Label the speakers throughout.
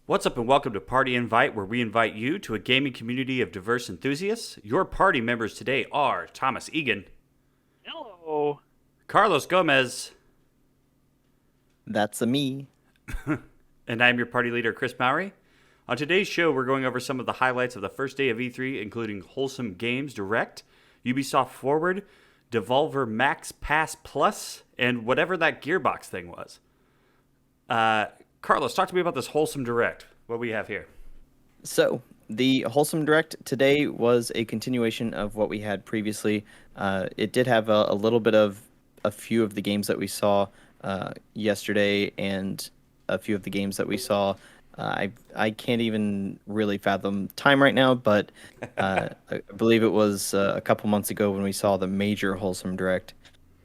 Speaker 1: What's up and welcome to Party Invite, where we invite you to a gaming community of diverse enthusiasts. Your party members today are Thomas Egan.
Speaker 2: Hello.
Speaker 1: Carlos Gomez.
Speaker 3: That's a me.
Speaker 1: And I'm your party leader, Chris Mowry. On today's show, we're going over some of the highlights of the first day of E3, including Wholesome Games Direct, Ubisoft Forward, Devolver Max Pass Plus, and whatever that Gearbox thing was. Carlos, talk to me about this Wholesome Direct. What we have here.
Speaker 3: So, the Wholesome Direct today was a continuation of what we had previously. It did have a little bit of a few of the games that we saw yesterday and a few of the games that we saw. I can't even really fathom time right now, but I believe it was a couple months ago when we saw the major Wholesome Direct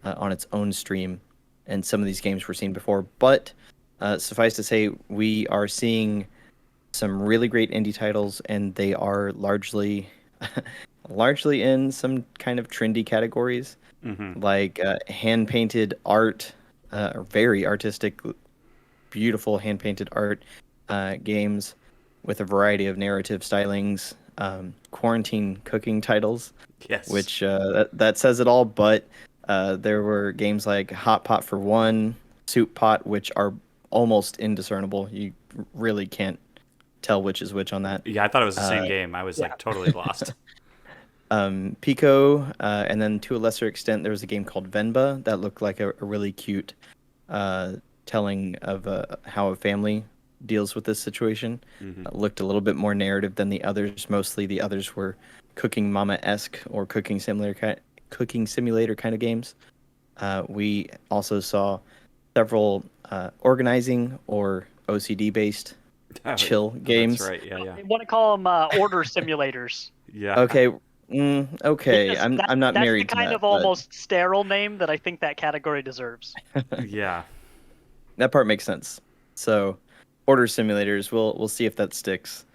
Speaker 3: on its own stream, and some of these games were seen before. But suffice to say, we are seeing some really great indie titles, and they are largely in some kind of trendy categories, like hand-painted art, very artistic, beautiful hand-painted art games with a variety of narrative stylings, quarantine cooking titles,
Speaker 1: Yes.
Speaker 3: which that says it all. But there were games like Hot Pot for One, Soup Pot, which are almost indiscernible. You really can't tell which is which on that.
Speaker 1: Yeah, I thought it was the same game. I was totally lost.
Speaker 3: Pico, and then to a lesser extent, there was a game called Venba that looked like a really cute telling of how a family deals with this situation. Looked a little bit more narrative than the others. Mostly the others were Cooking Mama-esque or cooking simulator kind of games. We also saw several organizing or OCD based chill games.
Speaker 1: That's right. Yeah.
Speaker 2: I want to call them order simulators.
Speaker 1: Yeah.
Speaker 3: Okay. Okay.
Speaker 2: Because
Speaker 3: I'm not married
Speaker 2: That's the
Speaker 3: to
Speaker 2: kind
Speaker 3: that,
Speaker 2: of almost sterile name that I think that category deserves.
Speaker 1: Yeah.
Speaker 3: That part makes sense. So, order simulators. We'll see if that sticks.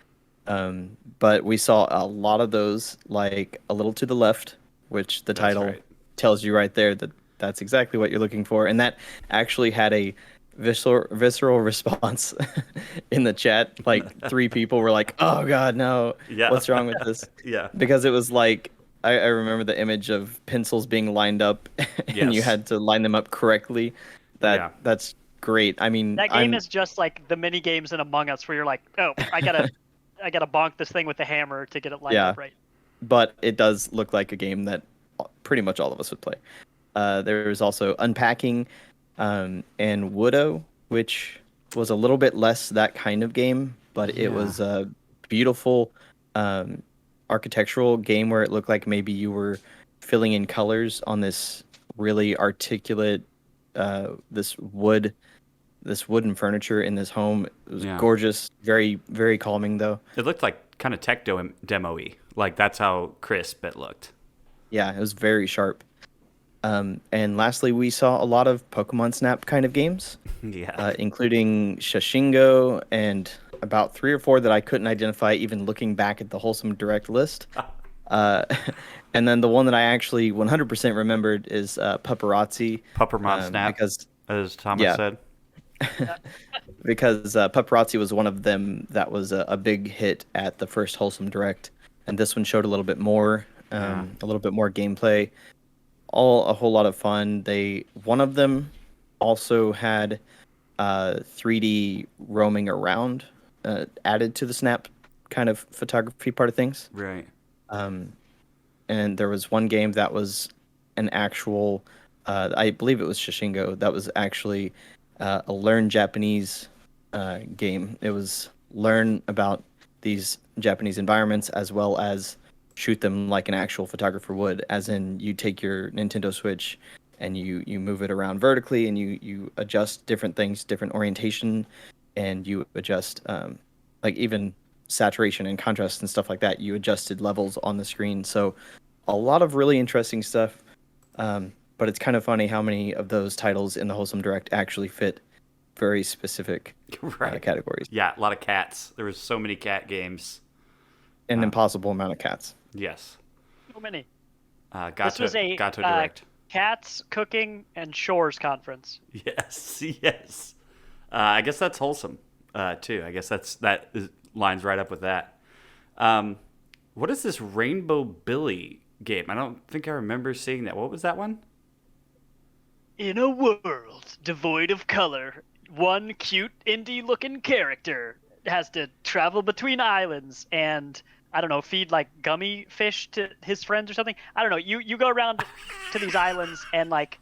Speaker 3: But we saw a lot of those, like A Little to the Left, which the title tells you right there that that's exactly what you're looking for, and that actually had a visceral response in the chat. Like 3 people were like, "Oh God, no!
Speaker 1: Yeah.
Speaker 3: What's wrong with this?"
Speaker 1: Yeah.
Speaker 3: Because it was like I remember the image of pencils being lined up, and you had to line them up correctly. That's great. I mean,
Speaker 2: that game is just like the mini games in Among Us, where you're like, "Oh, I gotta bonk this thing with the hammer to get it lined up right."
Speaker 3: But it does look like a game that pretty much all of us would play. There's also Unpacking and Woodo, which was a little bit less that kind of game, but it was a beautiful architectural game where it looked like maybe you were filling in colors on this really articulate this wooden furniture in this home. It was gorgeous, very, very calming though.
Speaker 1: It looked like kind of tech demo-y. Like that's how crisp it looked.
Speaker 3: Yeah, it was very sharp. And lastly, we saw a lot of Pokemon Snap kind of games, including Shashingo and about 3 or 4 that I couldn't identify even looking back at the Wholesome Direct list. And then the one that I actually 100% remembered is Paparazzi.
Speaker 1: Pokemon Snap, because, as Thomas said.
Speaker 3: Because Paparazzi was one of them that was a big hit at the first Wholesome Direct. And this one showed a little bit more, a little bit more gameplay. All a whole lot of fun. One of them also had 3D roaming around added to the Snap kind of photography part of things.
Speaker 1: Right.
Speaker 3: And there was one game that was an actual, I believe it was Shashingo, that was actually a learn Japanese game. It was learn about these Japanese environments as well as shoot them like an actual photographer would, as in you take your Nintendo Switch and you move it around vertically and you adjust different things, different orientation, and you adjust like even saturation and contrast and stuff like that. You adjusted levels on the screen. So a lot of really interesting stuff. But it's kind of funny how many of those titles in the Wholesome Direct actually fit very specific categories.
Speaker 1: Yeah, a lot of cats. There was so many cat games.
Speaker 3: An impossible amount of cats.
Speaker 1: Yes.
Speaker 2: So many.
Speaker 1: Gato Direct.
Speaker 2: cats, cooking, and shores conference.
Speaker 1: Yes, yes. I guess that's wholesome, too. I guess lines right up with that. What is this Rainbow Billy game? I don't think I remember seeing that. What was that one?
Speaker 2: In a world devoid of color, one cute indie-looking character has to travel between islands and, I don't know, feed like gummy fish to his friends or something. I don't know. You go around to these islands and like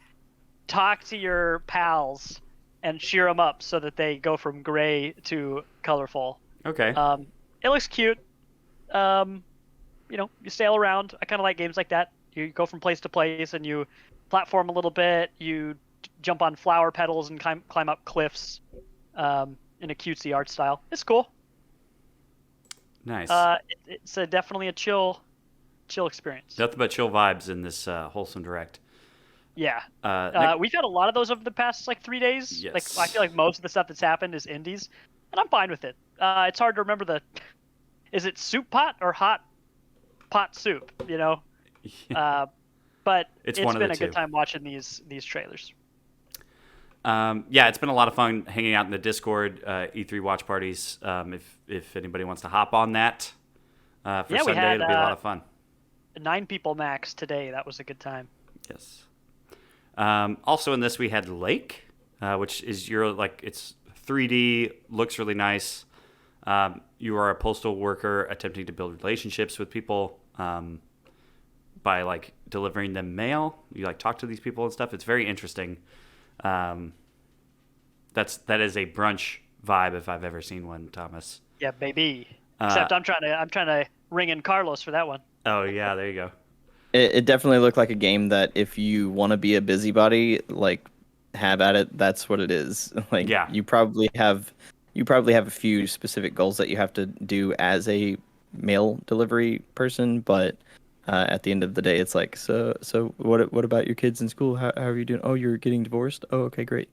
Speaker 2: talk to your pals and cheer them up so that they go from gray to colorful.
Speaker 1: Okay.
Speaker 2: It looks cute. You sail around. I kind of like games like that. You go from place to place and you platform a little bit. You jump on flower petals and climb up cliffs in a cutesy art style. It's cool.
Speaker 1: Nice.
Speaker 2: It's definitely a chill experience.
Speaker 1: Nothing but chill vibes in this Wholesome Direct.
Speaker 2: Yeah.
Speaker 1: Nick?
Speaker 2: We've had a lot of those over the past 3 days.
Speaker 1: Yes.
Speaker 2: Like I feel like most of the stuff that's happened is indies, and I'm fine with it. It's hard to remember is it soup pot or hot pot soup? But it's
Speaker 1: one of
Speaker 2: been
Speaker 1: the
Speaker 2: a good
Speaker 1: two.
Speaker 2: time watching these trailers.
Speaker 1: Yeah, it's been a lot of fun hanging out in the Discord, E3 watch parties. If anybody wants to hop on that for
Speaker 2: Yeah, we
Speaker 1: Sunday,
Speaker 2: had,
Speaker 1: it'll be a lot of fun.
Speaker 2: 9 people max today. That was a good time.
Speaker 1: Yes. Also in this we had Lake, which is it's 3D, looks really nice. You are a postal worker attempting to build relationships with people by like delivering them mail. You like talk to these people and stuff. It's very interesting. That is a brunch vibe if I've ever seen one, Thomas.
Speaker 2: Yeah, baby. Except I'm trying to ring in Carlos for that one.
Speaker 1: Oh yeah, there you go.
Speaker 3: It definitely looked like a game that if you want to be a busybody, like have at it. That's what it is. Like
Speaker 1: Yeah.
Speaker 3: you probably have a few specific goals that you have to do as a mail delivery person, but at the end of the day, it's like so. What about your kids in school? How are you doing? Oh, you're getting divorced. Oh, okay, great.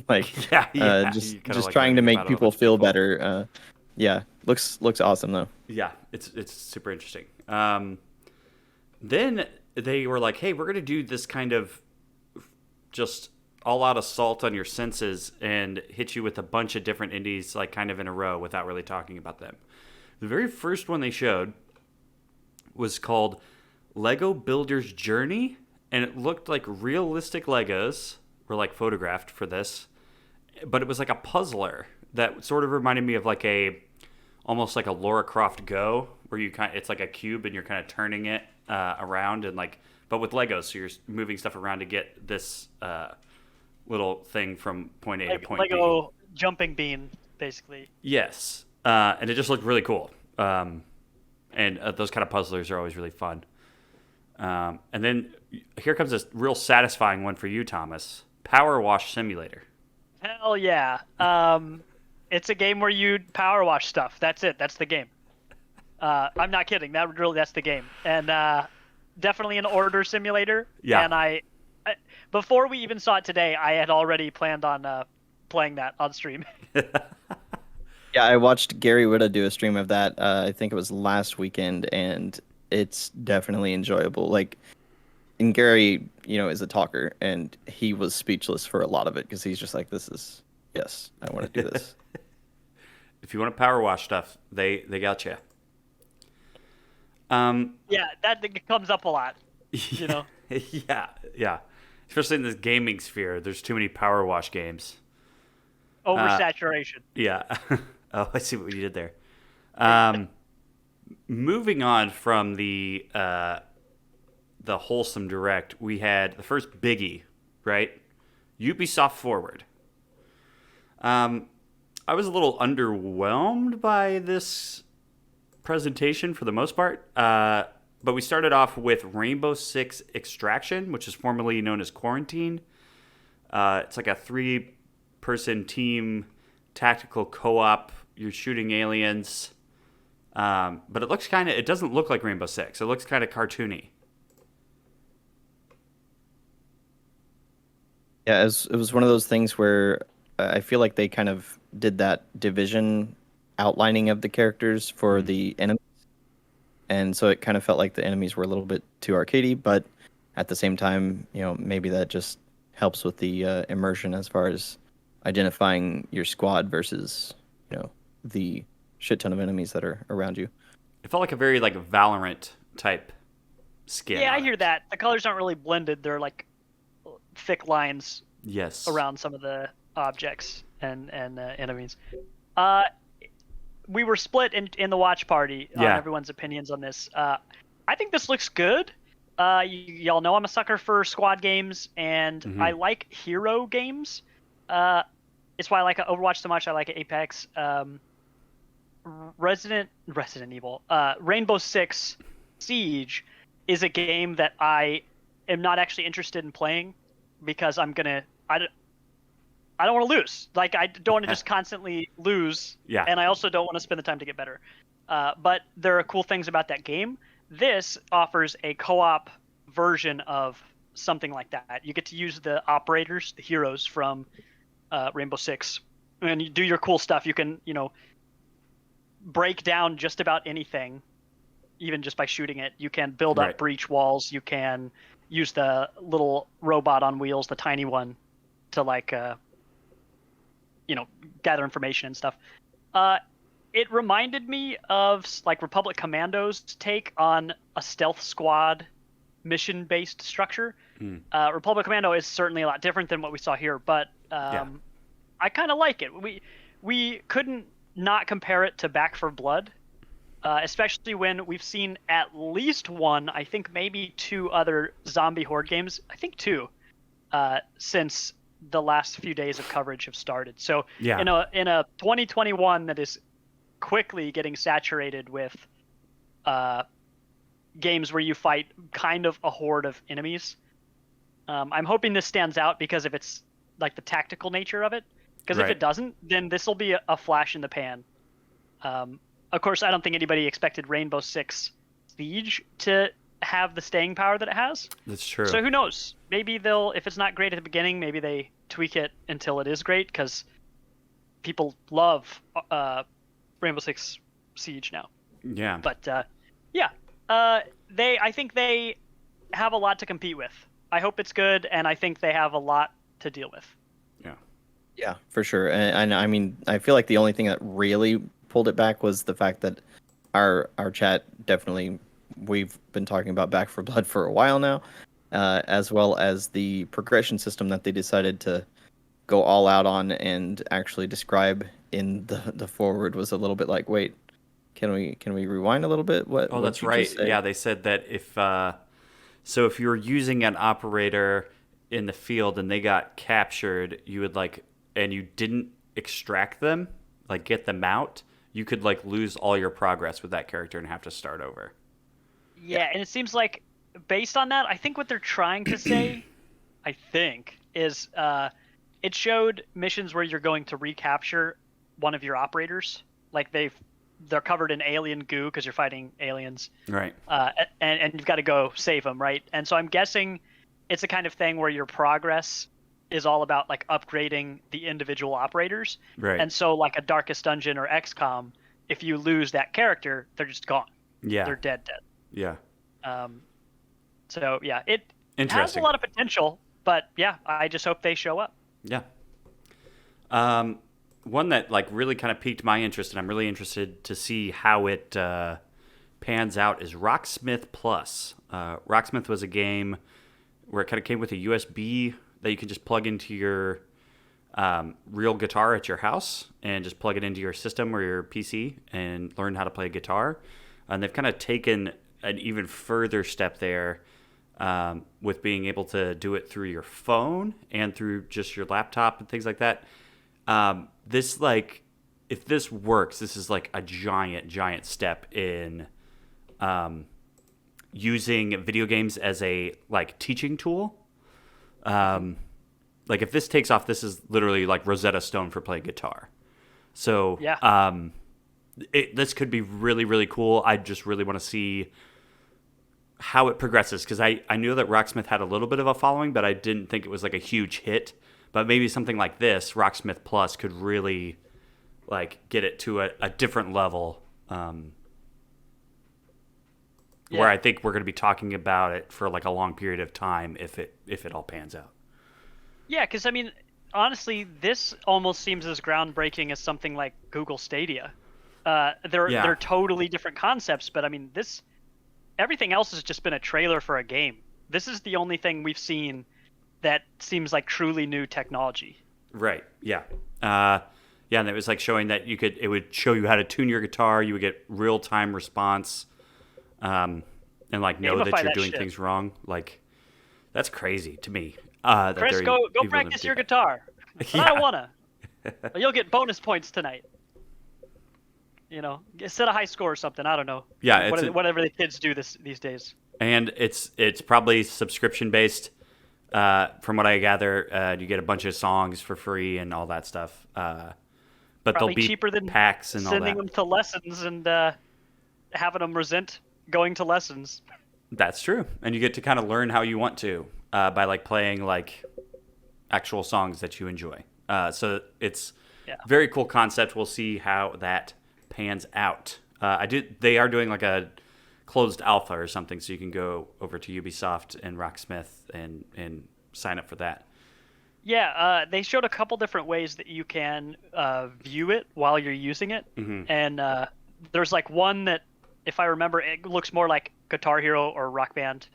Speaker 3: Like
Speaker 1: Yeah. You
Speaker 3: just
Speaker 1: kinda like
Speaker 3: trying to
Speaker 1: learning
Speaker 3: make
Speaker 1: about a
Speaker 3: people
Speaker 1: bunch of
Speaker 3: feel
Speaker 1: people.
Speaker 3: better. Yeah, looks awesome though.
Speaker 1: Yeah, it's super interesting. Then they were like, hey, we're going to do this kind of just all-out assault on your senses and hit you with a bunch of different indies, like kind of in a row without really talking about them. The very first one they showed was called Lego Builder's Journey, and it looked like realistic Legos were like photographed for this, but it was like a puzzler that sort of reminded me of like almost like a Lara Croft Go, where it's like a cube and you're kind of turning it around and but with Legos, so you're moving stuff around to get this little thing from point A to point B.
Speaker 2: Lego jumping bean, basically.
Speaker 1: Yes, and it just looked really cool. And those kind of puzzlers are always really fun. And then here comes this real satisfying one for you, Thomas. Power Wash Simulator.
Speaker 2: Hell yeah. It's a game where you power wash stuff. That's it. That's the game. I'm not kidding. That's the game. And definitely an order simulator.
Speaker 1: Yeah.
Speaker 2: And I before we even saw it today, I had already planned on playing that on stream.
Speaker 3: Yeah, I watched Gary Whitta do a stream of that. I think it was last weekend, and it's definitely enjoyable. Like, and Gary, is a talker, and he was speechless for a lot of it because he's just like, yes, I want to do this.
Speaker 1: If you want to power wash stuff, they got you.
Speaker 2: Yeah, that comes up a lot.
Speaker 1: Yeah. Especially in this gaming sphere, there's too many power wash games.
Speaker 2: Oversaturation.
Speaker 1: Yeah. Oh, I see what you did there. Moving on from the Wholesome Direct, we had the first biggie, right? Ubisoft Forward. I was a little underwhelmed by this presentation for the most part, but we started off with Rainbow Six Extraction, which is formerly known as Quarantine. It's like a 3-person team tactical co-op. You're shooting aliens, but it doesn't look like Rainbow Six. It looks kind of cartoony.
Speaker 3: Yeah, it was one of those things where I feel like they kind of did that division outlining of the characters for the enemies, and so it kind of felt like the enemies were a little bit too arcadey, but at the same time, maybe that just helps with the immersion as far as identifying your squad versus the shit ton of enemies that are around you.
Speaker 1: It felt like a very like Valorant type skin.
Speaker 2: Yeah, I
Speaker 1: on
Speaker 2: hear
Speaker 1: it.
Speaker 2: that. The colors aren't really blended. They're like thick lines
Speaker 1: Yes.
Speaker 2: around some of the objects and enemies. Uh, we were split in the watch party on
Speaker 1: Yeah.
Speaker 2: everyone's opinions on this. I think this looks good. Y'all know I'm a sucker for squad games, and
Speaker 1: Mhm.
Speaker 2: I like hero games. It's why I like Overwatch so much. I like Apex. Resident Evil. Rainbow Six Siege is a game that I am not actually interested in playing because I don't want to lose. Like, I don't want to just constantly lose.
Speaker 1: Yeah.
Speaker 2: And I also don't want to spend the time to get better. But there are cool things about that game. This offers a co-op version of something like that. You get to use the operators, the heroes from Rainbow Six, and you do your cool stuff. You can, break down just about anything, even just by shooting it. You can build up
Speaker 1: Right.
Speaker 2: breach walls. You can use the little robot on wheels, the tiny one, to gather information and stuff. It reminded me of like Republic Commando's take on a stealth squad mission-based structure. Republic Commando is certainly a lot different than what we saw here, but I kind of like it. We couldn't not compare it to Back 4 Blood, especially when we've seen at least one, I think maybe two other zombie horde games. I think two, since the last few days of coverage have started. So
Speaker 1: Yeah.
Speaker 2: in a 2021 that is quickly getting saturated with games where you fight kind of a horde of enemies, I'm hoping this stands out because of its like the tactical nature of it. Because if
Speaker 1: Right.
Speaker 2: it doesn't, then this will be a flash in the pan. Of course, I don't think anybody expected Rainbow Six Siege to have the staying power that it has.
Speaker 1: That's true.
Speaker 2: So who knows? Maybe they'll, if it's not great at the beginning, maybe they tweak it until it is great because people love Rainbow Six Siege now.
Speaker 1: Yeah.
Speaker 2: But I think they have a lot to compete with. I hope it's good, and I think they have a lot to deal with.
Speaker 1: Yeah.
Speaker 3: Yeah, for sure. And I mean, I feel like the only thing that really pulled it back was the fact that our chat definitely, we've been talking about Back 4 Blood for a while now, as well as the progression system that they decided to go all out on and actually describe in the forward was a little bit like, wait, can we rewind a little bit? What?
Speaker 1: Oh,
Speaker 3: what'd
Speaker 1: that's
Speaker 3: you
Speaker 1: right.
Speaker 3: just say?
Speaker 1: Yeah, they said that if if you're using an operator in the field and they got captured, you would and you didn't extract them, get them out, you could lose all your progress with that character and have to start over.
Speaker 2: Yeah, and it seems like based on that, I think what they're trying to say, is it showed missions where you're going to recapture one of your operators. Like they're covered in alien goo because you're fighting aliens.
Speaker 1: Right.
Speaker 2: And you've got to go save them, right? And so I'm guessing it's the kind of thing where your progress is all about upgrading the individual operators.
Speaker 1: Right.
Speaker 2: And so like a Darkest Dungeon or XCOM, if you lose that character, they're just gone.
Speaker 1: Yeah.
Speaker 2: They're dead.
Speaker 1: Yeah.
Speaker 2: So yeah, it has a
Speaker 1: Interesting.
Speaker 2: lot of potential, but yeah, I just hope they show up.
Speaker 1: Yeah. One that really kind of piqued my interest, and I'm really interested to see how it pans out, is Rocksmith Plus. Rocksmith was a game where it kind of came with a USB that you can just plug into your real guitar at your house and just plug it into your system or your PC and learn how to play guitar. And they've kind of taken an even further step there with being able to do it through your phone and through just your laptop and things like that. This if this works, this is a giant step in using video games as a teaching tool. If this takes off, this is literally Rosetta Stone for playing guitar. So
Speaker 2: Yeah.
Speaker 1: This could be really, really cool. I just really want to see how it progresses because I knew that Rocksmith had a little bit of a following, but I didn't think it was a huge hit. But maybe something like this, Rocksmith Plus, could really get it to a different level. where I think we're going to be talking about it for like a long period of time if it all pans out.
Speaker 2: Yeah, because I mean, honestly, this almost seems as groundbreaking as something like Google Stadia. They're totally different concepts, but I mean, everything else has just been a trailer for a game. This is the only thing we've seen that seems like truly new technology.
Speaker 1: Right. Yeah. And it was like showing that it would show you how to tune your guitar. You would get real time response, and like know that you're doing things wrong. Like, that's crazy to me.
Speaker 2: Chris, go practice your guitar. But I don't wanna. But you'll get bonus points tonight. You know, set a high score or something. I don't know.
Speaker 1: Yeah,
Speaker 2: whatever the kids do these days.
Speaker 1: And it's probably subscription based. From what I gather, you get a bunch of songs for free and all that stuff. But
Speaker 2: probably
Speaker 1: they'll be
Speaker 2: cheaper than
Speaker 1: packs and all that.
Speaker 2: Sending them to lessons and having them resent going to lessons.
Speaker 1: That's true, and you get to kind of learn how you want to by like playing like actual songs that you enjoy. So it's very cool concept. We'll see how that pans out. They are doing like a closed alpha or something, so you can go over to Ubisoft and Rocksmith and sign up for that.
Speaker 2: Yeah, they showed a couple different ways that you can view it while you're using it, and there's like one that, if I remember, it looks more like Guitar Hero or Rock Band,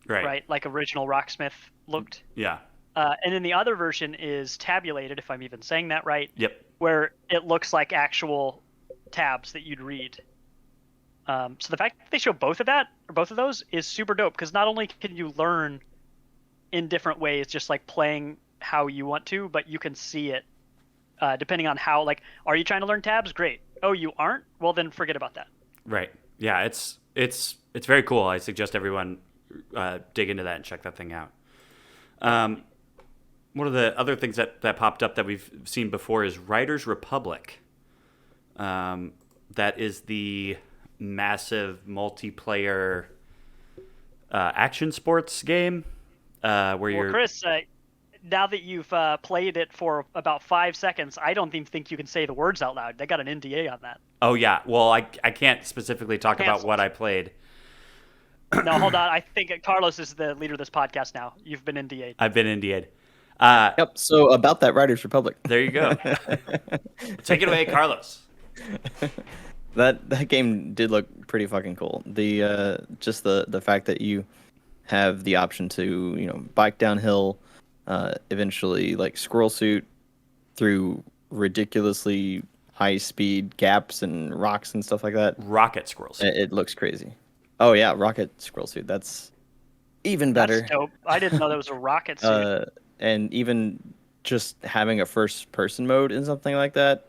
Speaker 2: right? Like original Rocksmith looked.
Speaker 1: Yeah.
Speaker 2: And then the other version is tabulated, if I'm even saying that right.
Speaker 1: Yep.
Speaker 2: Where it looks like actual tabs that you'd read. So the fact that they show both of those is super dope, because not only can you learn in different ways, just like playing how you want to, but you can see it depending on how, like, are you trying to learn tabs? Great. Oh, you aren't? Well, then forget about that.
Speaker 1: Right. Yeah, it's very cool. I suggest everyone dig into that and check that thing out. One of the other things that popped up that we've seen before is Riders Republic. That is the massive multiplayer action sports game where you're...
Speaker 2: Chris, now that you've played it for about 5 seconds, I don't even think you can say the words out loud. They got an NDA on that.
Speaker 1: Oh, yeah. Well, I can't specifically talk about what I played.
Speaker 2: No, hold on. I think Carlos is the leader of this podcast now. You've been NDA'd.
Speaker 1: I've been NDA'd.
Speaker 3: Yep. So about that Riders Republic.
Speaker 1: There you go. Take it away, Carlos.
Speaker 3: That game did look pretty fucking cool. The just the fact that you have the option to bike downhill, eventually like squirrel suit through ridiculously high speed gaps and rocks and stuff like that.
Speaker 1: Rocket squirrel suit.
Speaker 3: It looks crazy. Oh yeah, rocket squirrel suit. That's even better.
Speaker 2: That's dope. I didn't know that was a rocket suit.
Speaker 3: And even just having a first person mode in something like that.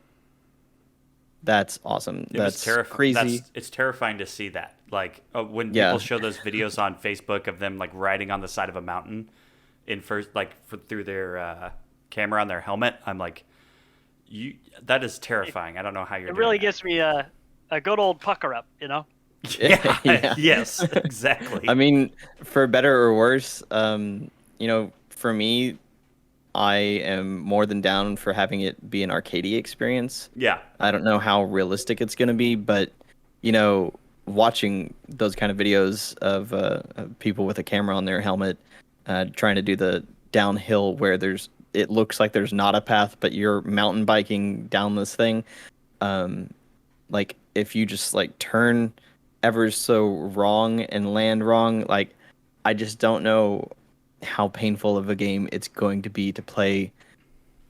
Speaker 3: That's awesome. That's crazy.
Speaker 1: It's terrifying to see that. Like when people show those videos on Facebook of them like riding on the side of a mountain through their camera on their helmet, I'm like, that is terrifying. I don't know how you're.
Speaker 2: It really gives me a good old pucker up,
Speaker 3: Yeah.
Speaker 1: Yes, exactly.
Speaker 3: I mean, for better or worse, for me, I am more than down for having it be an arcadey experience.
Speaker 1: Yeah.
Speaker 3: I don't know how realistic it's going to be, but, watching those kind of videos of people with a camera on their helmet trying to do the downhill where it looks like there's not a path, but you're mountain biking down this thing. Like, if you just, like, turn ever so wrong and land wrong, like, I just don't know how painful of a game it's going to be to play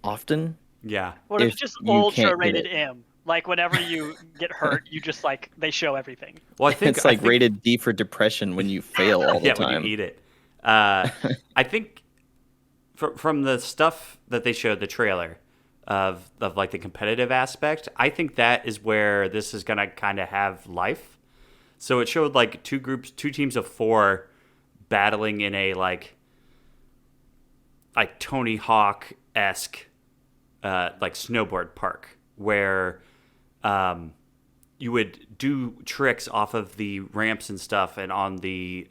Speaker 3: often.
Speaker 1: Yeah.
Speaker 2: Well, it's just ultra rated M. Like, whenever you get hurt, you just, like, they show everything.
Speaker 1: Well, I think
Speaker 3: it's rated D for depression when you fail all the time.
Speaker 1: When you eat it. I think from the stuff that they showed, the trailer of like the competitive aspect, I think that is where this is going to kind of have life. So it showed like two teams of 4 battling in a like Tony Hawk-esque like snowboard park where you would do tricks off of the ramps and stuff and on the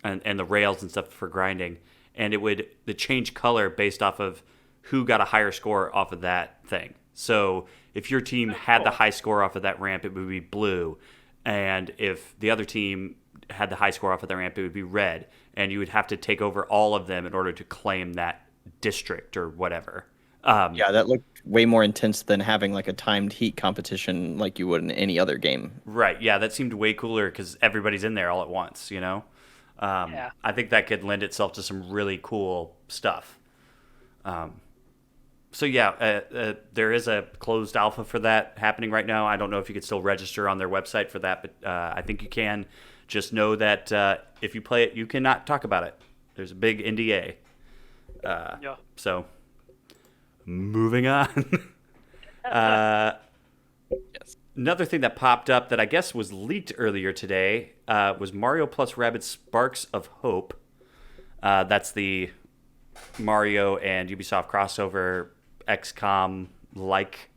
Speaker 1: and the rails and stuff for grinding, and it would change color based off of who got a higher score off of that thing. So if your team had the high score off of that ramp, it would be blue, and if the other team had the high score off of their ramp, it would be red, and you would have to take over all of them in order to claim that district or whatever.
Speaker 3: Yeah, that looked way more intense than having like a timed heat competition like you would in any other game.
Speaker 1: Right. Yeah, that seemed way cooler because everybody's in there all at once.
Speaker 2: Yeah.
Speaker 1: I think that could lend itself to some really cool stuff. So yeah, there is a closed alpha for that happening right now. I don't know if you could still register on their website for that, but I think you can. Just know that if you play it, you cannot talk about it. There's a big NDA.
Speaker 2: Yeah.
Speaker 1: So, moving on.
Speaker 3: Yes.
Speaker 1: Another thing that popped up that I guess was leaked earlier today was Mario plus Rabbids Sparks of Hope. That's the Mario and Ubisoft crossover XCOM like.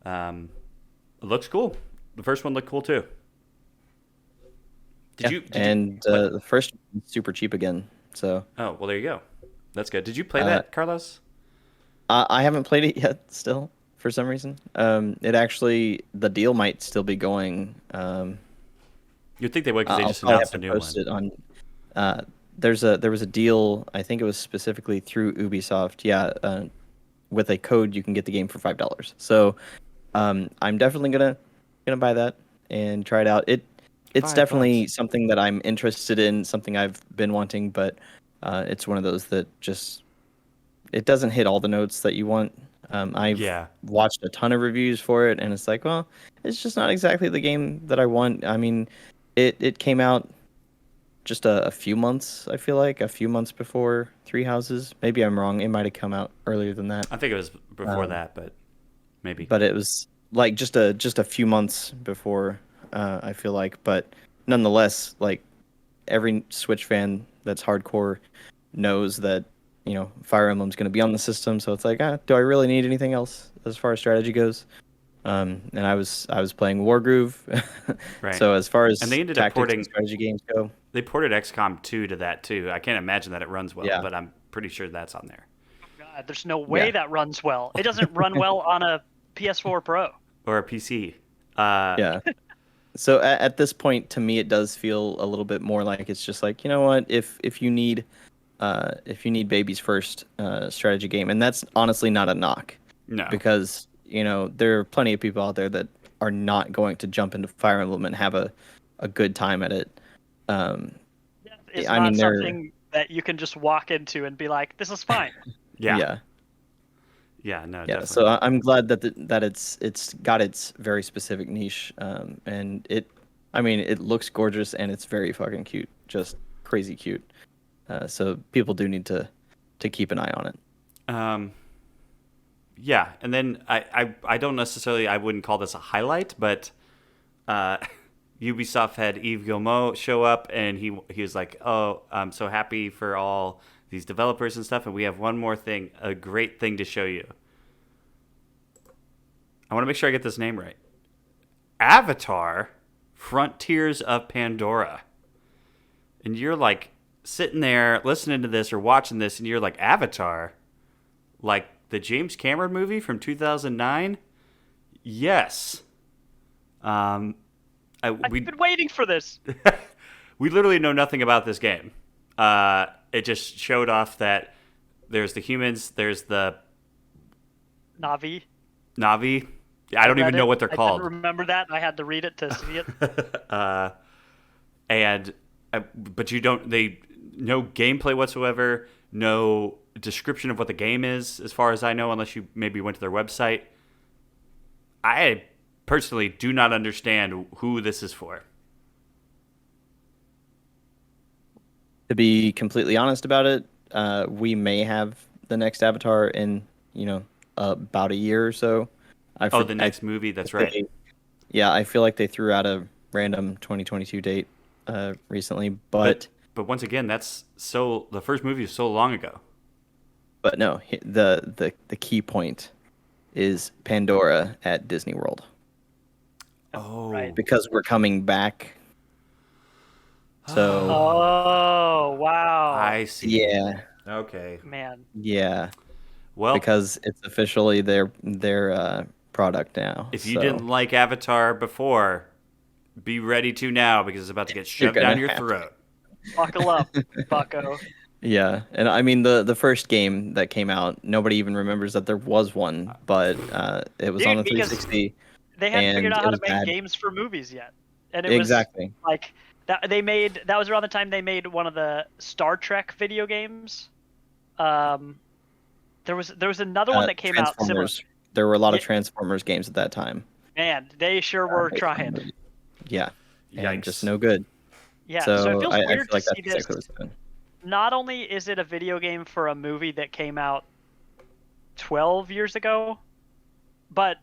Speaker 1: It looks cool. The first one looked cool too. Did you?
Speaker 3: The first one's super cheap again. So.
Speaker 1: Oh well, there you go. That's good. Did you play that, Carlos?
Speaker 3: I haven't played it yet. Still, for some reason, it actually the deal might still be going.
Speaker 1: You'd think they would because they
Speaker 3: I'll
Speaker 1: just
Speaker 3: probably
Speaker 1: announced a
Speaker 3: have to
Speaker 1: new
Speaker 3: post
Speaker 1: one.
Speaker 3: it on. There was a deal. I think it was specifically through Ubisoft. Yeah, with a code you can get the game for $5. So, I'm definitely gonna buy that and try it out. It's definitely
Speaker 1: $5.
Speaker 3: something that I'm interested in, something I've been wanting, but it's one of those that just it doesn't hit all the notes that you want. I've watched a ton of reviews for it, and it's like, well, it's just not exactly the game that I want. I mean, it came out just a few months, I feel like, a few months before Three Houses. Maybe I'm wrong. It might have come out earlier than that.
Speaker 1: I think it was before that, but maybe.
Speaker 3: But it was like just a few months before, I feel like. But nonetheless, like every Switch fan that's hardcore knows that, Fire Emblem's going to be on the system. So it's like, do I really need anything else as far as strategy goes? And I was playing Wargroove.
Speaker 1: Right.
Speaker 3: So as far as
Speaker 1: and they ended up
Speaker 3: tactics
Speaker 1: porting
Speaker 3: and strategy games go,
Speaker 1: they ported XCOM 2 to that too. I can't imagine that it runs well,
Speaker 3: Yeah.
Speaker 1: but I'm pretty sure that's on there.
Speaker 2: God, there's no way
Speaker 3: Yeah.
Speaker 2: that runs well. It doesn't run well on a PS4 Pro.
Speaker 1: Or a PC.
Speaker 3: yeah. So at this point, to me, it does feel a little bit more like it's just like, you know what, if you need baby's first strategy game, and that's honestly not a knock,
Speaker 1: No.
Speaker 3: because there are plenty of people out there that are not going to jump into Fire Emblem and have a good time at it.
Speaker 2: It's
Speaker 3: I
Speaker 2: not
Speaker 3: mean, they're-
Speaker 2: something that you can just walk into and be like, this is fine.
Speaker 1: Yeah.
Speaker 3: Yeah.
Speaker 1: Yeah, no,
Speaker 3: Yeah,
Speaker 1: definitely.
Speaker 3: so I'm glad that it's got its very specific niche, and it looks gorgeous and it's very fucking cute, just crazy cute. So people do need to keep an eye on it.
Speaker 1: Yeah, and then I don't necessarily, I wouldn't call this a highlight, but Ubisoft had Yves Guillemot show up, and he was like, oh, I'm so happy for all these developers and stuff, and we have one more thing, a great thing to show you. I want to make sure I get this name right. Avatar Frontiers of Pandora. And you're like sitting there listening to this or watching this, and you're like, Avatar? Like the James Cameron movie from 2009? Yes.
Speaker 2: I've been waiting for this.
Speaker 1: We literally know nothing about this game. It just showed off that there's the humans, there's the
Speaker 2: Navi.
Speaker 1: I don't even know what they're called.
Speaker 2: I didn't remember that. I had to read it to see it.
Speaker 1: But no gameplay whatsoever, no description of what the game is, as far as I know, unless you maybe went to their website. I personally do not understand who this is for.
Speaker 3: To be completely honest about it, we may have the next Avatar in about a year or so.
Speaker 1: The next movie. That's right.
Speaker 3: I feel like they threw out a random 2022 date recently, but
Speaker 1: once again, the first movie is so long ago.
Speaker 3: But no, the key point is Pandora at Disney World.
Speaker 1: Oh,
Speaker 2: Right.
Speaker 3: Because we're coming back. So
Speaker 2: Oh, wow.
Speaker 1: I see.
Speaker 3: yeah,
Speaker 1: Okay.
Speaker 2: Man.
Speaker 3: yeah,
Speaker 1: Well,
Speaker 3: because it's officially their product now.
Speaker 1: if you didn't like Avatar before, Be ready to now because it's about to get
Speaker 3: You're
Speaker 1: shoved
Speaker 3: gonna
Speaker 1: down your
Speaker 3: have to.
Speaker 1: throat.
Speaker 2: Buckle up, bucko.
Speaker 3: Yeah, and I mean the first game that came out, nobody even remembers that there was one, but it was on
Speaker 2: Dude,
Speaker 3: the
Speaker 2: because
Speaker 3: 360,
Speaker 2: they hadn't figured
Speaker 3: and
Speaker 2: out
Speaker 3: it
Speaker 2: how to
Speaker 3: was
Speaker 2: make
Speaker 3: bad.
Speaker 2: games for movies yet. And it
Speaker 3: Exactly.
Speaker 2: was like that was around the time they made one of the Star Trek video games. There was another one that came out similar.
Speaker 3: Transformers. There were a lot of
Speaker 2: Yeah,
Speaker 3: Transformers games at that time.
Speaker 2: man, they sure were
Speaker 3: Based on
Speaker 2: trying.
Speaker 3: movies. Yeah, and just
Speaker 1: Yikes.
Speaker 3: no good.
Speaker 2: Yeah, so it
Speaker 3: So
Speaker 2: feels
Speaker 3: I feel
Speaker 2: weird to
Speaker 3: like that's
Speaker 2: see this.
Speaker 3: exactly what's happening.
Speaker 2: Not only is it a video game for a movie that came out 12 years ago, but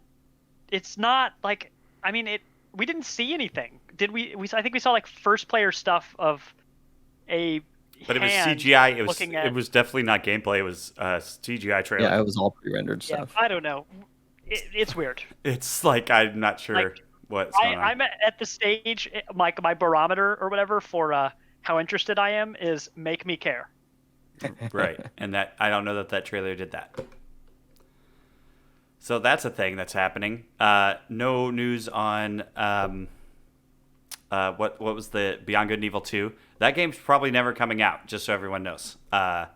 Speaker 2: it's not like, I mean, we didn't see anything. Did we? I think we saw like first player stuff of a
Speaker 1: But it was
Speaker 2: hand
Speaker 1: CGI.
Speaker 2: looking at,
Speaker 1: It was definitely not gameplay. It was CGI trailer.
Speaker 3: Yeah, it was all pre-rendered
Speaker 2: yeah,
Speaker 3: stuff.
Speaker 2: I don't know. It's weird.
Speaker 1: It's like I'm not sure
Speaker 2: Like,
Speaker 1: what's going on.
Speaker 2: I'm at the stage, my barometer or whatever for how interested I am is make me care.
Speaker 1: Right, and that I don't know that trailer did that. So that's a thing that's happening. No news on what was the Beyond Good and Evil 2. That game's probably never coming out, just so everyone knows. Or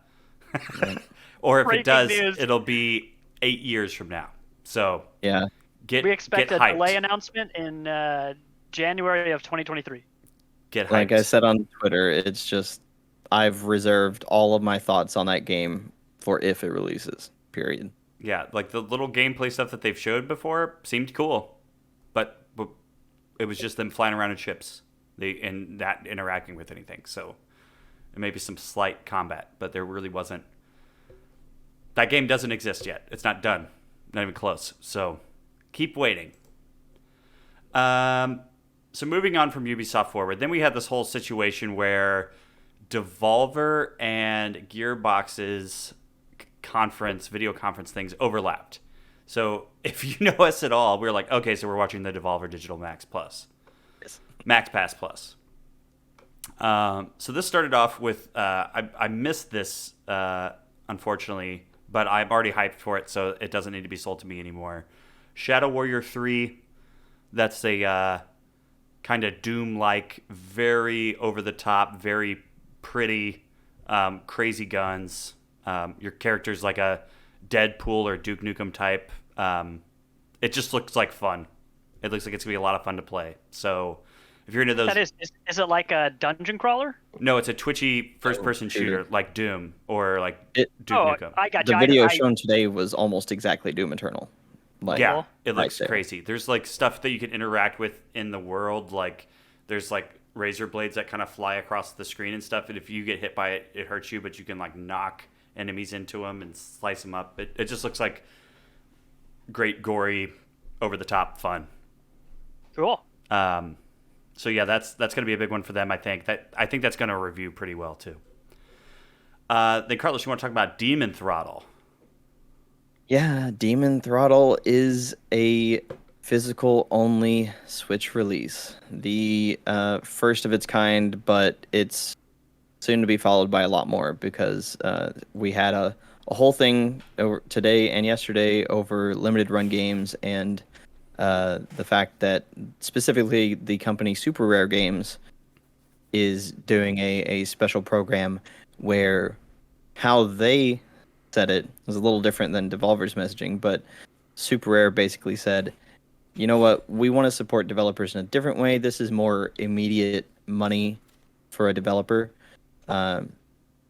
Speaker 1: if
Speaker 2: Breaking
Speaker 1: it does,
Speaker 2: news.
Speaker 1: it'll be 8 years from now. So
Speaker 3: Yeah,
Speaker 1: get
Speaker 2: We expect
Speaker 1: get
Speaker 2: a
Speaker 1: hyped.
Speaker 2: delay announcement in January of 2023.
Speaker 1: Get hyped.
Speaker 3: like I said on Twitter, it's just I've reserved all of my thoughts on that game for if it releases. Period.
Speaker 1: Yeah, like the little gameplay stuff that they've showed before seemed cool, but it was just them flying around in ships, and not interacting with anything. So, and maybe some slight combat, but there really wasn't. That game doesn't exist yet. It's not done, not even close. So, keep waiting. So moving on from Ubisoft Forward, then we had this whole situation where Devolver and Gearbox's video conference things overlapped. So if you know us at all, we're like, okay, so we're watching the Devolver Digital Max Plus.
Speaker 3: Yes.
Speaker 1: Max Pass Plus. So this started off with, I missed this, unfortunately, but I'm already hyped for it, so it doesn't need to be sold to me anymore. Shadow Warrior 3, that's a kind of Doom-like, very over-the-top, very pretty, crazy guns. Your character's like a Deadpool or Duke Nukem type. It just looks like fun. It looks like it's going to be a lot of fun to play. So if you're into those...
Speaker 2: That is it like a dungeon crawler?
Speaker 1: No, it's a twitchy first-person shooter like Doom or like
Speaker 3: It-
Speaker 1: Duke Nukem.
Speaker 2: I got
Speaker 3: The
Speaker 2: you.
Speaker 3: video shown today was almost exactly Doom Eternal. Like,
Speaker 1: Yeah, it looks
Speaker 3: there.
Speaker 1: crazy. There's like stuff that you can interact with in the world. Like there's like razor blades that kind of fly across the screen and stuff. And if you get hit by it, it hurts you, but you can like knock enemies into them and slice them up. It just looks like great, gory, over the top fun.
Speaker 2: Cool.
Speaker 1: So yeah, that's going to be a big one for them. I think that's going to review pretty well too. Then Carlos, you want to talk about Demon Throttle?
Speaker 3: Yeah, Demon Throttle is a physical only Switch release. The first of its kind, but it's soon to be followed by a lot more because we had a whole thing over today and yesterday over limited run games and the fact that specifically the company Super Rare Games is doing a special program where how they said it was a little different than Devolver's messaging, but Super Rare basically said, you know what, we want to support developers in a different way. This is more immediate money for a developer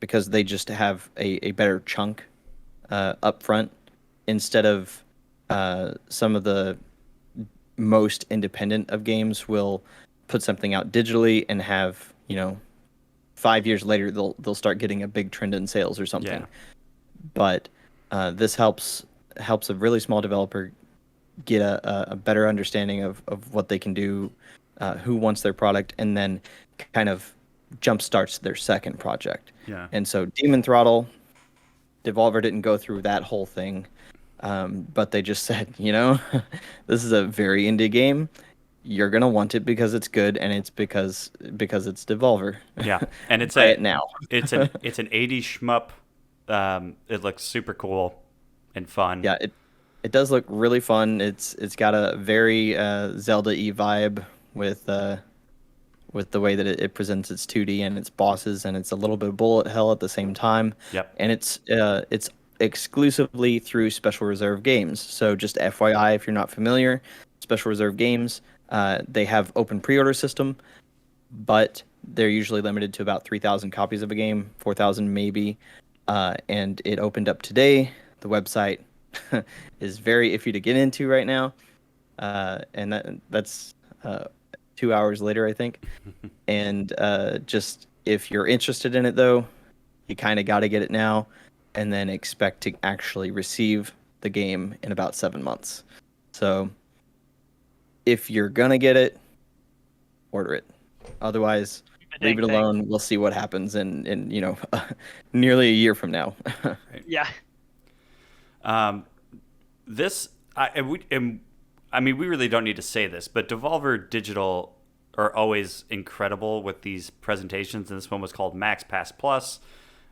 Speaker 3: because they just have a better chunk up front instead of some of the most independent of games will put something out digitally and have, 5 years later they'll start getting a big trend in sales or something.
Speaker 1: Yeah.
Speaker 3: But this helps a really small developer get a better understanding of what they can do, who wants their product, and then kind of jumpstarts their second project.
Speaker 1: Yeah.
Speaker 3: And so Demon Throttle, Devolver didn't go through that whole thing, but they just said, this is a very indie game. You're gonna want it because it's good, and it's because it's Devolver.
Speaker 1: Yeah, and it's
Speaker 3: Try it now.
Speaker 1: it's an 80s shmup. It looks super cool and fun.
Speaker 3: Yeah, it does look really fun. It's got a very Zelda-y vibe with the way that it presents its 2D and its bosses, and it's a little bit of bullet hell at the same time.
Speaker 1: Yep.
Speaker 3: And it's exclusively through Special Reserve Games. So just FYI, if you're not familiar, Special Reserve Games, they have open pre-order system, but they're usually limited to about 3,000 copies of a game, 4,000 maybe. And it opened up today. The website is very iffy to get into right now, and that's 2 hours later, I think. And just if you're interested in it, though, you kind of got to get it now, and then expect to actually receive the game in about 7 months. So if you're gonna get it, order it. Otherwise, leave it alone. We'll see what happens in nearly a year from now.
Speaker 2: Yeah.
Speaker 1: We really don't need to say this, but Devolver Digital are always incredible with these presentations, and this one was called Max Pass Plus,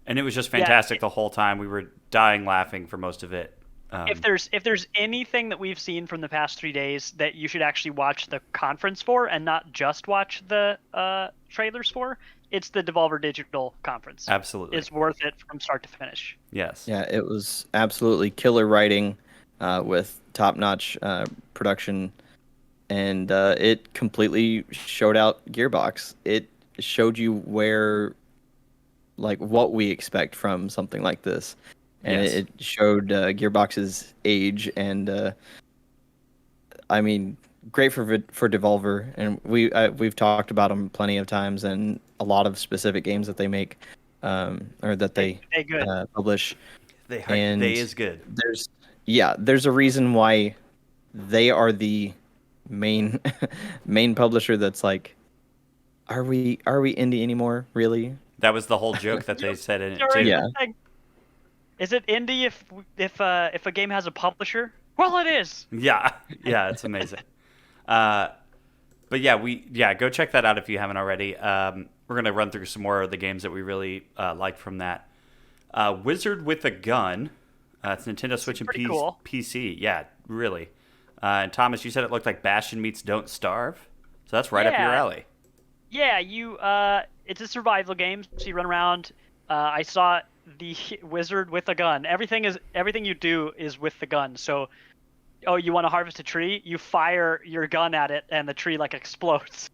Speaker 1: and it was just fantastic the whole time. We were dying laughing for most of it.
Speaker 2: If there's anything that we've seen from the past 3 days that you should actually watch the conference for and not just watch the trailers for, it's the Devolver Digital conference.
Speaker 1: Absolutely.
Speaker 2: It's worth it from start to finish.
Speaker 1: Yes.
Speaker 3: Yeah, it was absolutely killer writing with top-notch production, and it completely showed out Gearbox. It showed you what we expect from something like this. And
Speaker 1: yes.
Speaker 3: it showed Gearbox's age, and great for Devolver. And we've talked about them plenty of times, and a lot of specific games that they make, or that they publish.
Speaker 1: They is good.
Speaker 3: There's a reason why they are the main publisher. That's like, are we indie anymore? Really?
Speaker 1: That was the whole joke that they said in it too.
Speaker 3: Yeah.
Speaker 2: Is it indie if a game has a publisher? Well, it is.
Speaker 1: Yeah, it's amazing. But go check that out if you haven't already. We're gonna run through some more of the games that we really liked from that. Wizard with a Gun. It's Nintendo Switch and
Speaker 2: cool.
Speaker 1: PC. Yeah, really. And Thomas, you said it looked like Bastion meets Don't Starve, so that's right up your alley.
Speaker 2: Yeah, it's a survival game, so you run around. I saw the wizard with a gun. Everything you do is with the gun. So, you want to harvest a tree? You fire your gun at it, and the tree explodes,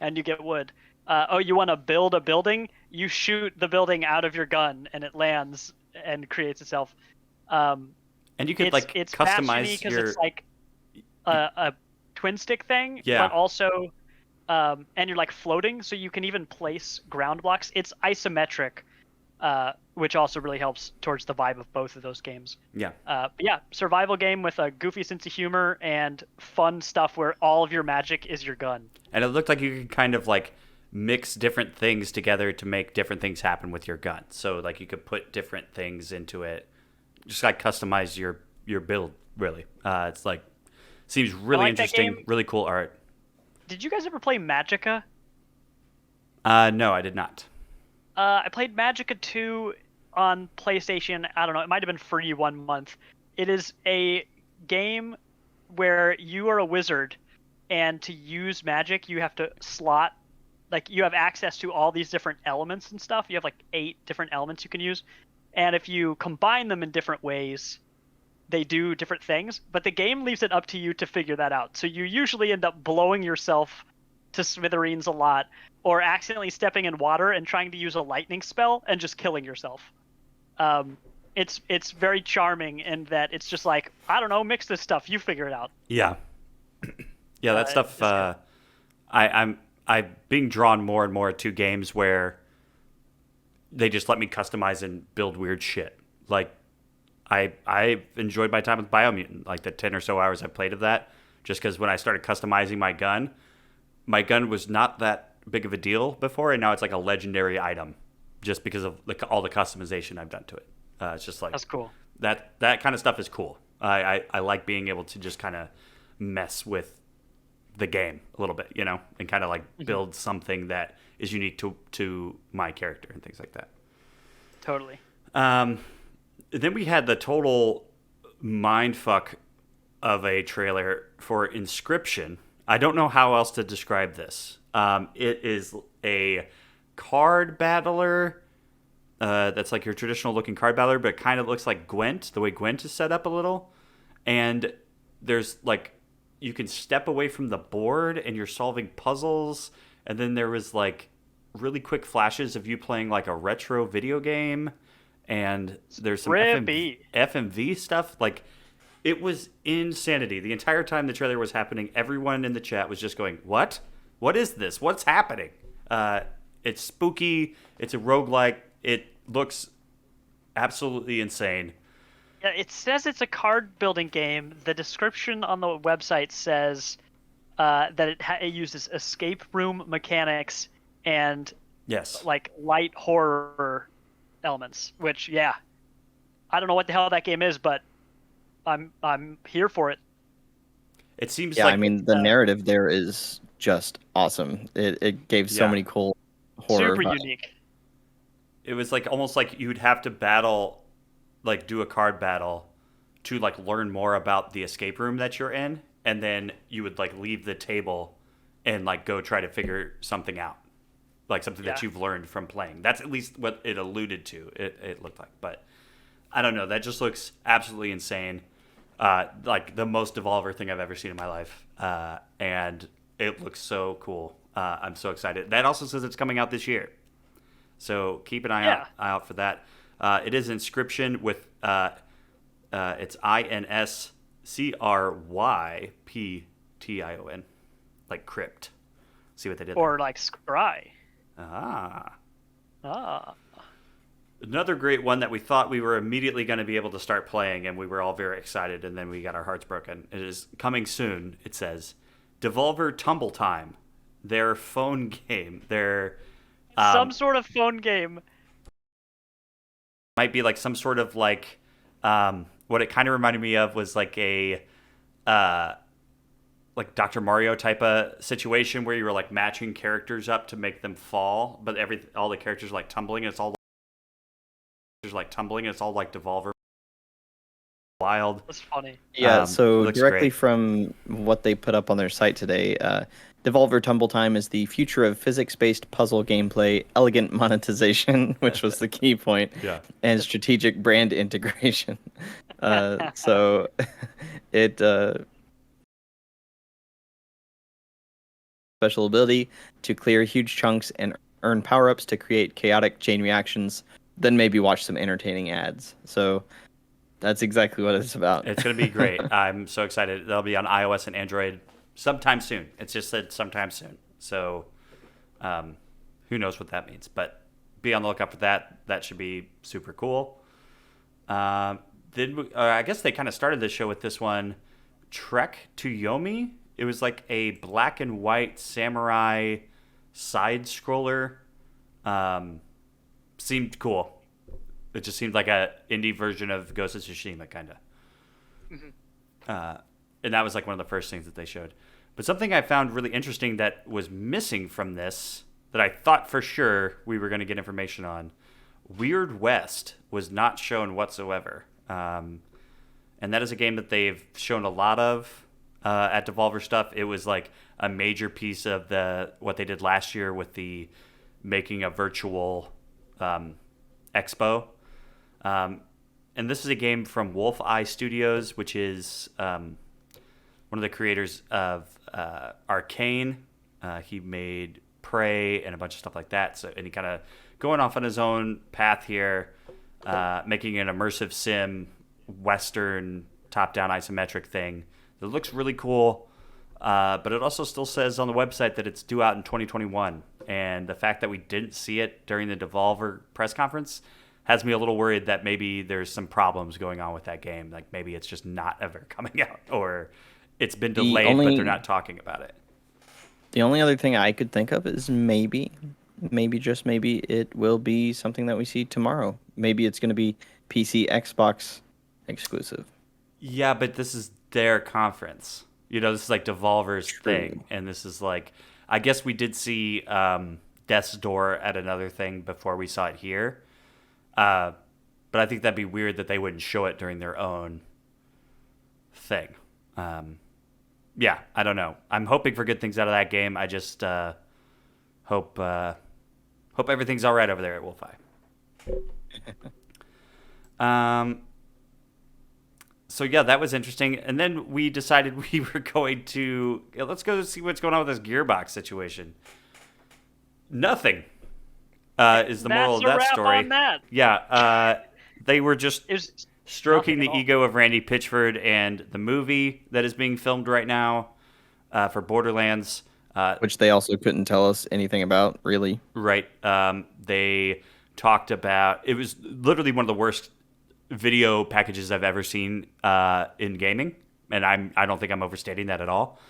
Speaker 2: and you get wood. You want to build a building? You shoot the building out of your gun, and it lands and creates itself.
Speaker 1: And you could
Speaker 2: it's
Speaker 1: customize
Speaker 2: your.
Speaker 1: It's
Speaker 2: it's like a twin stick thing,
Speaker 1: yeah.
Speaker 2: But also, and you're floating, so you can even place ground blocks. It's isometric. Which also really helps towards the vibe of both of those games.
Speaker 1: Yeah.
Speaker 2: Survival game with a goofy sense of humor and fun stuff where all of your magic is your gun.
Speaker 1: And it looked like you could kind of mix different things together to make different things happen with your gun. So you could put different things into it, just customize your build. Really, it's seems really interesting, really cool art.
Speaker 2: Did you guys ever play Magicka?
Speaker 1: No, I did not.
Speaker 2: I played Magicka 2 on PlayStation. I don't know. It might have been free 1 month. It is a game where you are a wizard, and to use magic, you have to slot. You have access to all these different elements and stuff. You have 8 different elements you can use. And if you combine them in different ways, they do different things. But the game leaves it up to you to figure that out. So you usually end up blowing yourself to smithereens a lot, or accidentally stepping in water and trying to use a lightning spell and just killing yourself. It's very charming in that it's just I don't know, mix this stuff, you figure it out.
Speaker 1: Yeah. Yeah, that stuff. I'm being drawn more and more to games where they just let me customize and build weird shit. I've enjoyed my time with Biomutant, the 10 or so hours I played of that, just because when I started customizing my gun was not that big of a deal before, and now it's a legendary item just because of all the customization I've done to it. It's just
Speaker 2: that's cool.
Speaker 1: That kind of stuff is cool. I like being able to just kind of mess with the game a little bit, and kind of build something that is unique to my character and things like that.
Speaker 2: Totally.
Speaker 1: Then we had the total mindfuck of a trailer for Inscription. I don't know how else to describe this. It is a card battler. That's like your traditional looking card battler, but it kind of looks like Gwent, the way Gwent is set up a little. And there's like, you can step away from the board and you're solving puzzles. And then there was like really quick flashes of you playing like a retro video game. And there's some FMV stuff. Like, it was insanity. The entire time the trailer was happening, everyone in the chat was just going, what? What is this? What's happening? It's spooky. It's a roguelike. It looks absolutely insane.
Speaker 2: Yeah, it says it's a card building game. The description on the website says that it uses escape room mechanics and like light horror elements. Which, yeah, I don't know what the hell that game is, but I'm here for it.
Speaker 1: It seems
Speaker 3: yeah,
Speaker 1: like...
Speaker 3: I mean, the narrative there is just awesome. It gave so many cool horror
Speaker 2: super
Speaker 3: vibes.
Speaker 2: unique.
Speaker 1: It was like almost like you'd have to battle, like do a card battle to like learn more about the escape room that you're in, and then you would like leave the table and like go try to figure something out, like something that you've learned from playing. That's at least what it alluded to. It looked like, but I don't know. That just looks absolutely insane. Like the most Devolver thing I've ever seen in my life, and it looks so cool. I'm so excited. That also says it's coming out this year. So keep an eye out for that. It is Inscription with it's INSCRYPTION, like crypt. See what they did
Speaker 2: or
Speaker 1: there.
Speaker 2: like scry.
Speaker 1: Another great one that we thought we were immediately going to be able to start playing, and we were all very excited, and then we got our hearts broken. It is coming soon. It says Devolver Tumble Time, their phone game. Their
Speaker 2: some sort of phone game.
Speaker 1: Might be like some sort of like what it kind of reminded me of was like a like Dr. Mario type of situation where you were like matching characters up to make them fall, but all the characters are like tumbling, and it's all like Devolver wild.
Speaker 2: That's funny.
Speaker 3: Yeah, so directly
Speaker 1: great.
Speaker 3: from what they put up on their site today, Devolver Tumble Time is the future of physics-based puzzle gameplay, elegant monetization, which was the key point, and strategic brand integration. So it special ability to clear huge chunks and earn power-ups to create chaotic chain reactions, then maybe watch some entertaining ads. So that's exactly what it's about.
Speaker 1: It's going to be great. I'm so excited. That'll be on iOS and Android sometime soon. It's just said sometime soon. So who knows what that means. But be on the lookout for that. That should be super cool. I guess they kind of started the show with this one, Trek to Yomi. It was like a black and white samurai side-scroller. Seemed cool. It just seemed like a indie version of Ghost of Tsushima, kind of. Mm-hmm. And that was like one of the first things that they showed. But something I found really interesting that was missing from this, that I thought for sure we were going to get information on, Weird West was not shown whatsoever. And that is a game that they've shown a lot of at Devolver stuff. It was like a major piece of what they did last year with the making a virtual expo. And this is a game from Wolf Eye Studios, which is one of the creators of Arcane. He made Prey and a bunch of stuff like that. So, and he kind of going off on his own path here, making an immersive sim, Western top-down isometric thing. It looks really cool, but it also still says on the website that it's due out in 2021. And the fact that we didn't see it during the Devolver press conference has me a little worried that maybe there's some problems going on with that game. Like maybe it's just not ever coming out, or it's been delayed, but they're not talking about it.
Speaker 3: The only other thing I could think of is maybe just maybe it will be something that we see tomorrow. Maybe it's going to be PC, Xbox exclusive.
Speaker 1: Yeah, but this is their conference. You know, this is like Devolver's thing, and this is like, I guess we did see Death's Door at another thing before we saw it here. But I think that'd be weird that they wouldn't show it during their own thing. yeah, I don't know. I'm hoping for good things out of that game. I just hope everything's all right over there at Wolfeye. So yeah, that was interesting. And then we decided we were going to let's go see what's going on with this Gearbox situation. Nothing is the moral of that story.
Speaker 2: On that.
Speaker 1: Yeah, they were just
Speaker 2: It was
Speaker 1: stroking the
Speaker 2: nothing at all.
Speaker 1: ego of Randy Pitchford and the movie that is being filmed right now for Borderlands.
Speaker 3: Which they also couldn't tell us anything about, really.
Speaker 1: Right. They talked about it was literally one of the worst video packages I've ever seen in gaming, and I don't think I'm overstating that at all.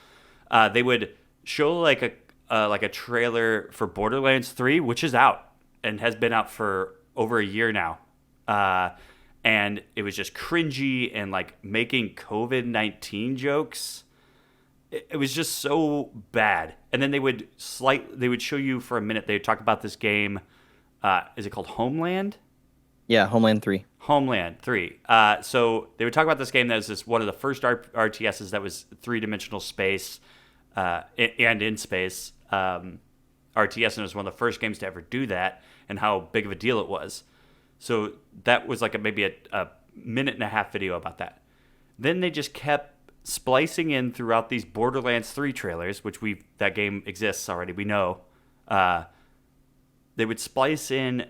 Speaker 1: They would show like a trailer for Borderlands 3, which is out and has been out for over a year now. And it was just cringy and like making COVID-19 jokes. It was just so bad. And then they would show you for a minute. They would talk about this game. Is it called Homeland?
Speaker 3: Yeah, Homeland 3.
Speaker 1: Homeland 3. So they would talk about this game that was one of the first RTSs that was three-dimensional space and in space RTS, and it was one of the first games to ever do that, and how big of a deal it was. So that was like maybe a minute and a half video about that. Then they just kept splicing in throughout these Borderlands 3 trailers, which that game exists already, we know. They would splice in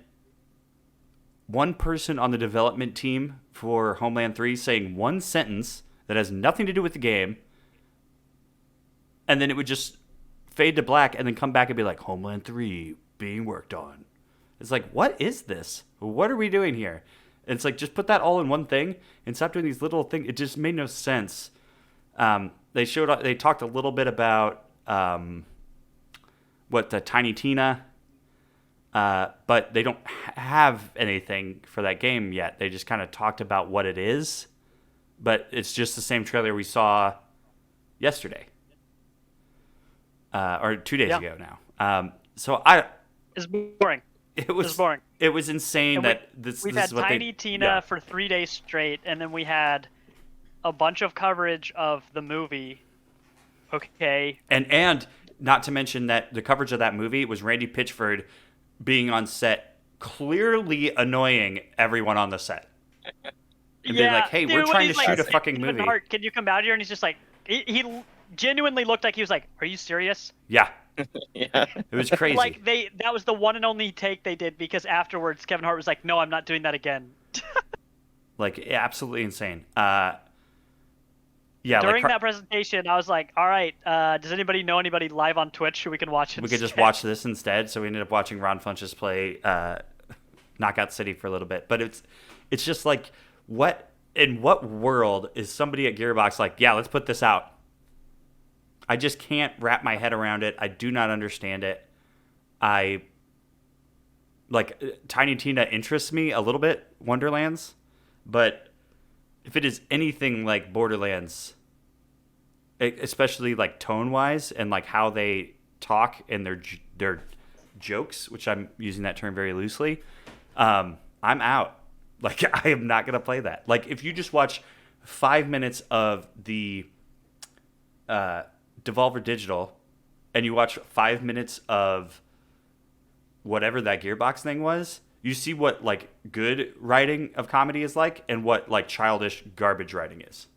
Speaker 1: one person on the development team for Homeland 3 saying one sentence that has nothing to do with the game, and then it would just fade to black and then come back and be like, Homeland 3 being worked on. It's like, what is this? What are we doing here? And it's like, just put that all in one thing and stop doing these little things. It just made no sense. They talked a little bit about the Tiny Tina, but they don't have anything for that game yet. They just kind of talked about what it is, but it's just the same trailer we saw yesterday, or 2 days ago now.
Speaker 2: It's boring.
Speaker 1: It was
Speaker 2: boring.
Speaker 1: It was insane
Speaker 2: And
Speaker 1: that this.
Speaker 2: We've
Speaker 1: this
Speaker 2: had
Speaker 1: is what
Speaker 2: Tiny Tina for 3 days straight, and then we had a bunch of coverage of the movie. Okay.
Speaker 1: And not to mention that the coverage of that movie was Randy Pitchford being on set, clearly annoying everyone on the set. And being like, hey, we're trying to shoot a fucking movie.
Speaker 2: Hart, can you come out here? And he's just like, he genuinely looked like he was like, are you serious?
Speaker 1: Yeah.
Speaker 3: Yeah.
Speaker 1: It was crazy.
Speaker 2: Like that was the one and only take they did, because afterwards Kevin Hart was like, no, I'm not doing that again.
Speaker 1: Like, absolutely insane.
Speaker 2: During that presentation, I was like, all right, does anybody know anybody live on Twitch who we can watch instead?
Speaker 1: We could just watch this instead. So we ended up watching Ron Funches play Knockout City for a little bit. But it's just like, in what world is somebody at Gearbox like, yeah, let's put this out? I just can't wrap my head around it. I do not understand it. Tiny Tina interests me a little bit, Wonderlands, but if it is anything like Borderlands, especially like tone-wise and like how they talk and their jokes, which I'm using that term very loosely, I'm out. Like, I am not going to play that. Like, if you just watch 5 minutes of the Devolver Digital and you watch 5 minutes of whatever that Gearbox thing was, you see what like good writing of comedy is like and what like childish garbage writing is.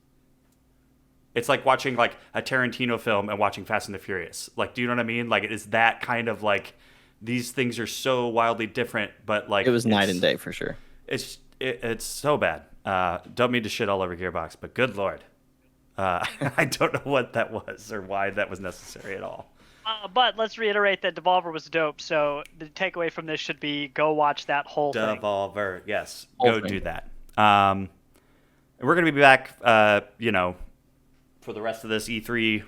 Speaker 1: It's like watching like a Tarantino film and watching Fast and the Furious. Like, do you know what I mean? Like, it is that kind of like, these things are so wildly different, but like,
Speaker 3: it was night and day for sure.
Speaker 1: It's so bad. Don't mean to shit all over Gearbox, but good Lord. I don't know what that was or why that was necessary at all.
Speaker 2: But let's reiterate that Devolver was dope, so the takeaway from this should be go watch that whole thing.
Speaker 1: Devolver, yes.
Speaker 3: Whole
Speaker 1: Go
Speaker 3: thing.
Speaker 1: do that. And we're going to be back, for the rest of this E3,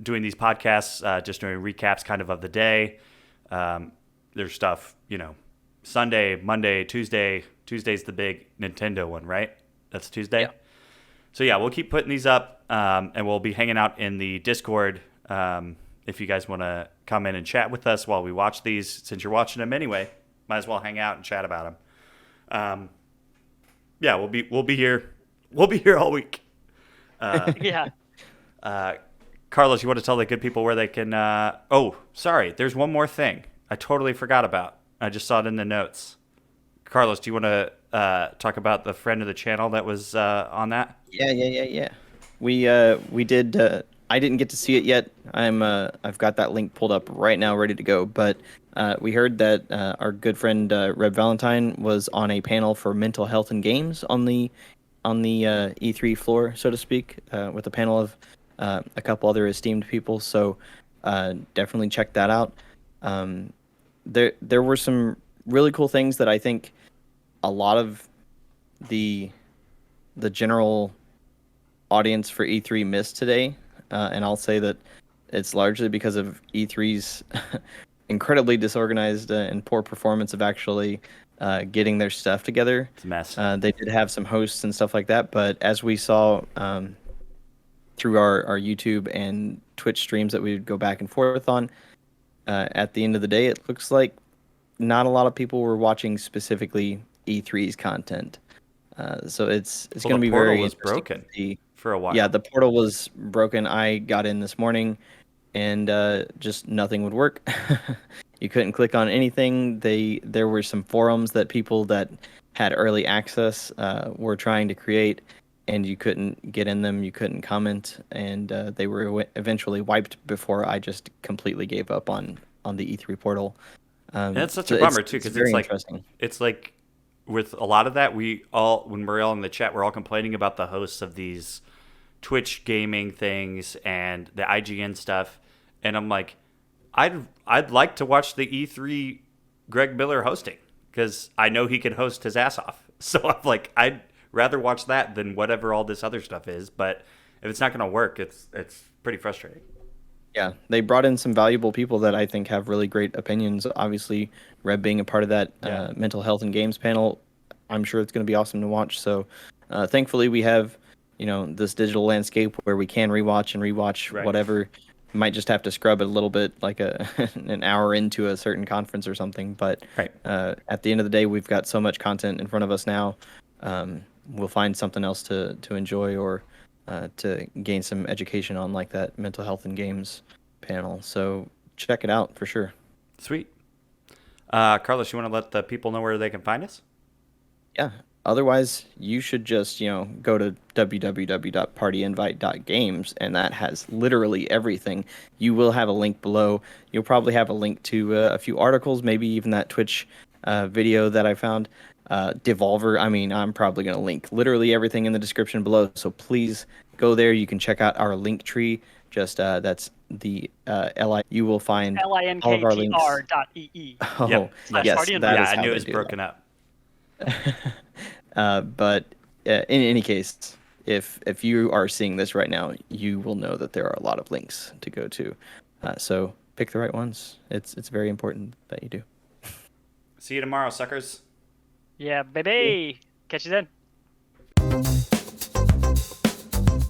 Speaker 1: doing these podcasts, just doing recaps kind of the day. There's stuff, Sunday, Monday, Tuesday. Tuesday's the big Nintendo one, right? That's Tuesday?
Speaker 3: Yeah.
Speaker 1: So, yeah, we'll keep putting these up, and we'll be hanging out in the Discord if you guys want to come in and chat with us while we watch these. Since you're watching them anyway, might as well hang out and chat about them. We'll be here. We'll be here all week.
Speaker 2: Yeah.
Speaker 1: Carlos, you want to tell the good people where they can... Oh, sorry. There's one more thing I totally forgot about. I just saw it in the notes. Carlos, do you want to talk about the friend of the channel that was on that?
Speaker 3: Yeah. We did. I didn't get to see it yet. I've got that link pulled up right now, ready to go. But we heard that our good friend Reb Valentine was on a panel for mental health and games on the E3 floor, so to speak, with a panel of a couple other esteemed people. So definitely check that out. There were some really cool things that I think a lot of the general audience for E3 missed today, and I'll say that it's largely because of E3's incredibly disorganized and poor performance of actually getting their stuff together.
Speaker 1: It's a mess.
Speaker 3: They did have some hosts and stuff like that, but as we saw through our YouTube and Twitch streams that we would go back and forth on, at the end of the day, it looks like not a lot of people were watching specifically E3's content. So it's going to be very
Speaker 1: broken for a while.
Speaker 3: Yeah, the portal was broken. I got in this morning, and just nothing would work. You couldn't click on anything. There were some forums that people that had early access were trying to create, and you couldn't get in them. You couldn't comment, and they were eventually wiped before I just completely gave up on the E3 portal.
Speaker 1: And that's such a bummer too, because it's like with a lot of that, when we're all in the chat, we're all complaining about the hosts of these Twitch gaming things and the IGN stuff, and I'm like, I'd like to watch the E3 Greg Miller hosting, because I know he can host his ass off. So I'm like, I'd rather watch that than whatever all this other stuff is. But if it's not going to work, it's pretty frustrating.
Speaker 3: Yeah, they brought in some valuable people that I think have really great opinions. Obviously, Reb being a part of that mental health and games panel, I'm sure it's going to be awesome to watch. So, thankfully, we have this digital landscape where we can rewatch whatever. You might just have to scrub it a little bit, like an hour into a certain conference or something. But at the end of the day, we've got so much content in front of us now. We'll find something else to enjoy or to gain some education on, like that mental health and games panel. So check it out for sure.
Speaker 1: Sweet. Carlos, you want to let the people know where they can find us?
Speaker 3: Yeah. Otherwise, you should just, go to www.partyinvite.games, and that has literally everything. You will have a link below. You'll probably have a link to a few articles, maybe even that Twitch video that I found. Devolver, I'm probably going to link literally everything in the description below. So please go there. You can check out our link tree. Just that's the LI. You will find all of our links.
Speaker 2: linktr.ee.
Speaker 3: Oh,
Speaker 1: yep.
Speaker 3: Yes,
Speaker 1: I knew it was broken up.
Speaker 3: But in any case, if you are seeing this right now, you will know that there are a lot of links to go to. So pick the right ones. It's very important that you do.
Speaker 1: See you tomorrow, suckers.
Speaker 2: Yeah, baby. Catch you then.